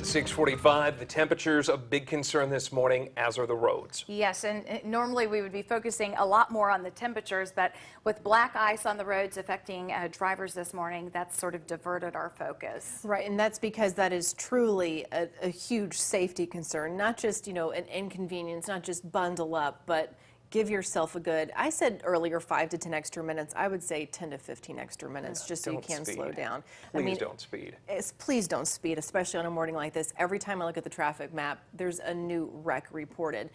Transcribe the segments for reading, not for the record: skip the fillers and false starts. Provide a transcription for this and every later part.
6:45. The temperatures a big concern this morning, as are the roads. Yes, and normally we would be focusing a lot more on the temperatures, but with black ice on the roads affecting drivers this morning, that's sort of diverted our focus. Right, and that's because that is truly a huge safety concern, not just, an inconvenience, not just bundle up, but give yourself a good, I said earlier 5 to 10 extra minutes. I would say 10 to 15 extra minutes just so you can slow down. Please don't speed. Please don't speed, especially on a morning like this. Every time I look at the traffic map, there's a new wreck reported.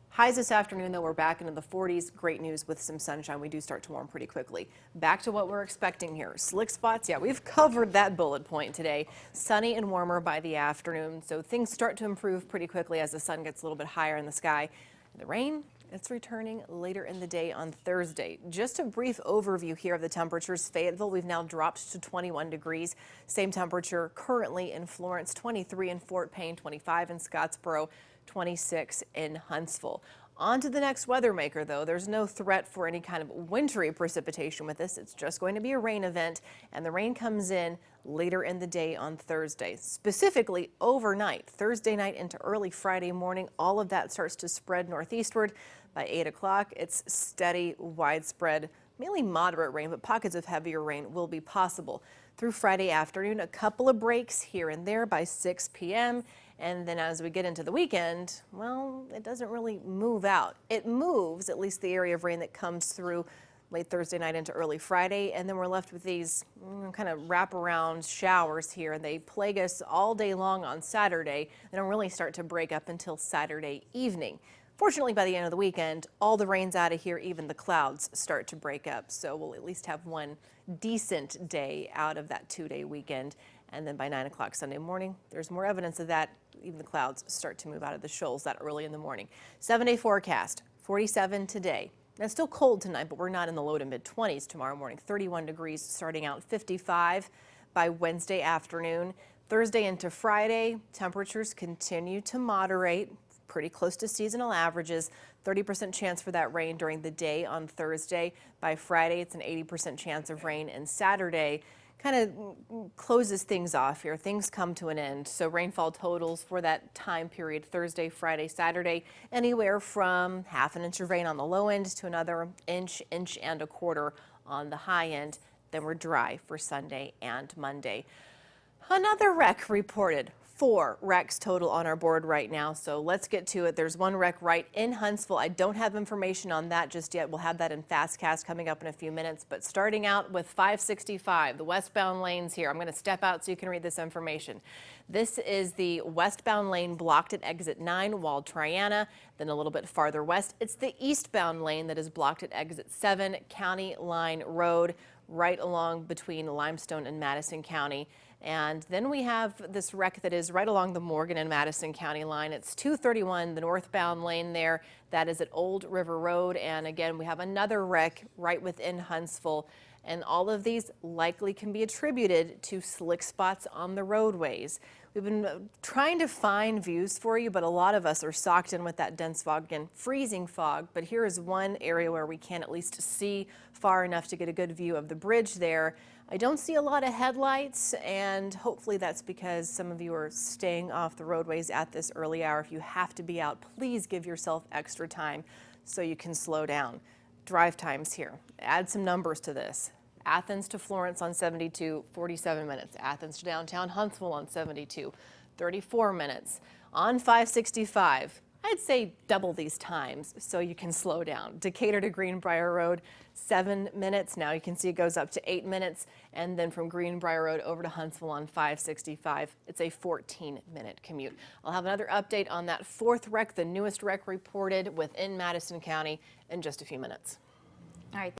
Highs this afternoon, though, we're back into the 40s. Great news with some sunshine. We do start to warm pretty quickly. Back to what we're expecting here. Slick spots, yeah, we've covered that bullet point today. Sunny and warmer by the afternoon, so things start to improve pretty quickly as the sun gets a little bit higher in the sky. The rain, it's returning later in the day on Thursday. Just a brief overview here of the temperatures. Fayetteville, we've now dropped to 21 degrees. Same temperature currently in Florence, 23 in Fort Payne, 25 in Scottsboro, 26 in Huntsville. On to the next weather maker, though. There's no threat for any kind of wintry precipitation with this. It's just going to be a rain event, and the rain comes in later in the day on Thursday, specifically overnight, Thursday night into early Friday morning. All of that starts to spread northeastward. By 8 o'clock, it's steady, widespread, mainly moderate rain, but pockets of heavier rain will be possible. Through Friday afternoon, a couple of breaks here and there by 6 p.m. And then as we get into the weekend, well, it doesn't really move out. It moves, at least the area of rain that comes through late Thursday night into early Friday, and then we're left with these kind of wraparound showers here, and they plague us all day long on Saturday. They don't really start to break up until Saturday evening. Fortunately, by the end of the weekend, all the rain's out of here, even the clouds start to break up. So we'll at least have one decent day out of that 2-day weekend. And then by 9 o'clock Sunday morning, there's more evidence of that. Even the clouds start to move out of the shoals that early in the morning. 7-day forecast, 47 today. Now, it's still cold tonight, but we're not in the low to mid 20s tomorrow morning. 31 degrees starting out, 55 by Wednesday afternoon. Thursday into Friday, temperatures continue to moderate, pretty close to seasonal averages. 30% chance for that rain during the day on Thursday. By Friday, it's an 80% chance of rain, and Saturday kind of closes things off here. Things come to an end. So rainfall totals for that time period, Thursday, Friday, Saturday, anywhere from ½ inch of rain on the low end to another inch and a quarter on the high end. Then we're dry for Sunday and Monday. Another wreck reported. 4 wrecks total on our board right now, so let's get to it. There's one wreck right in Huntsville. I don't have information on that just yet. We'll have that in FastCast coming up in a few minutes, but starting out with 565, the westbound lanes here. I'm going to step out so you can read this information. This is the westbound lane blocked at exit 9, Wall Triana. Then a little bit farther west, it's the eastbound lane that is blocked at exit 7, County Line Road, right along between Limestone and Madison County. And then we have this wreck that is right along the Morgan and Madison County line. It's 231, the northbound lane there. That is at Old River Road. And again, we have another wreck right within Huntsville. And all of these likely can be attributed to slick spots on the roadways. We've been trying to find views for you, but a lot of us are socked in with that dense fog and freezing fog. But here is one area where we can at least see far enough to get a good view of the bridge there. I don't see a lot of headlights, and hopefully that's because some of you are staying off the roadways at this early hour. If you have to be out, please give yourself extra time so you can slow down. Drive times here. Add some numbers to this. Athens to Florence on 72, 47 minutes. Athens to downtown Huntsville on 72, 34 minutes. On 565, I'd say double these times so you can slow down. Decatur to Greenbrier Road, 7 minutes. Now you can see it goes up to 8 minutes. And then from Greenbrier Road over to Huntsville on 565, it's a 14-minute commute. I'll have another update on that 4th wreck, the newest wreck reported within Madison County, in just a few minutes. All right.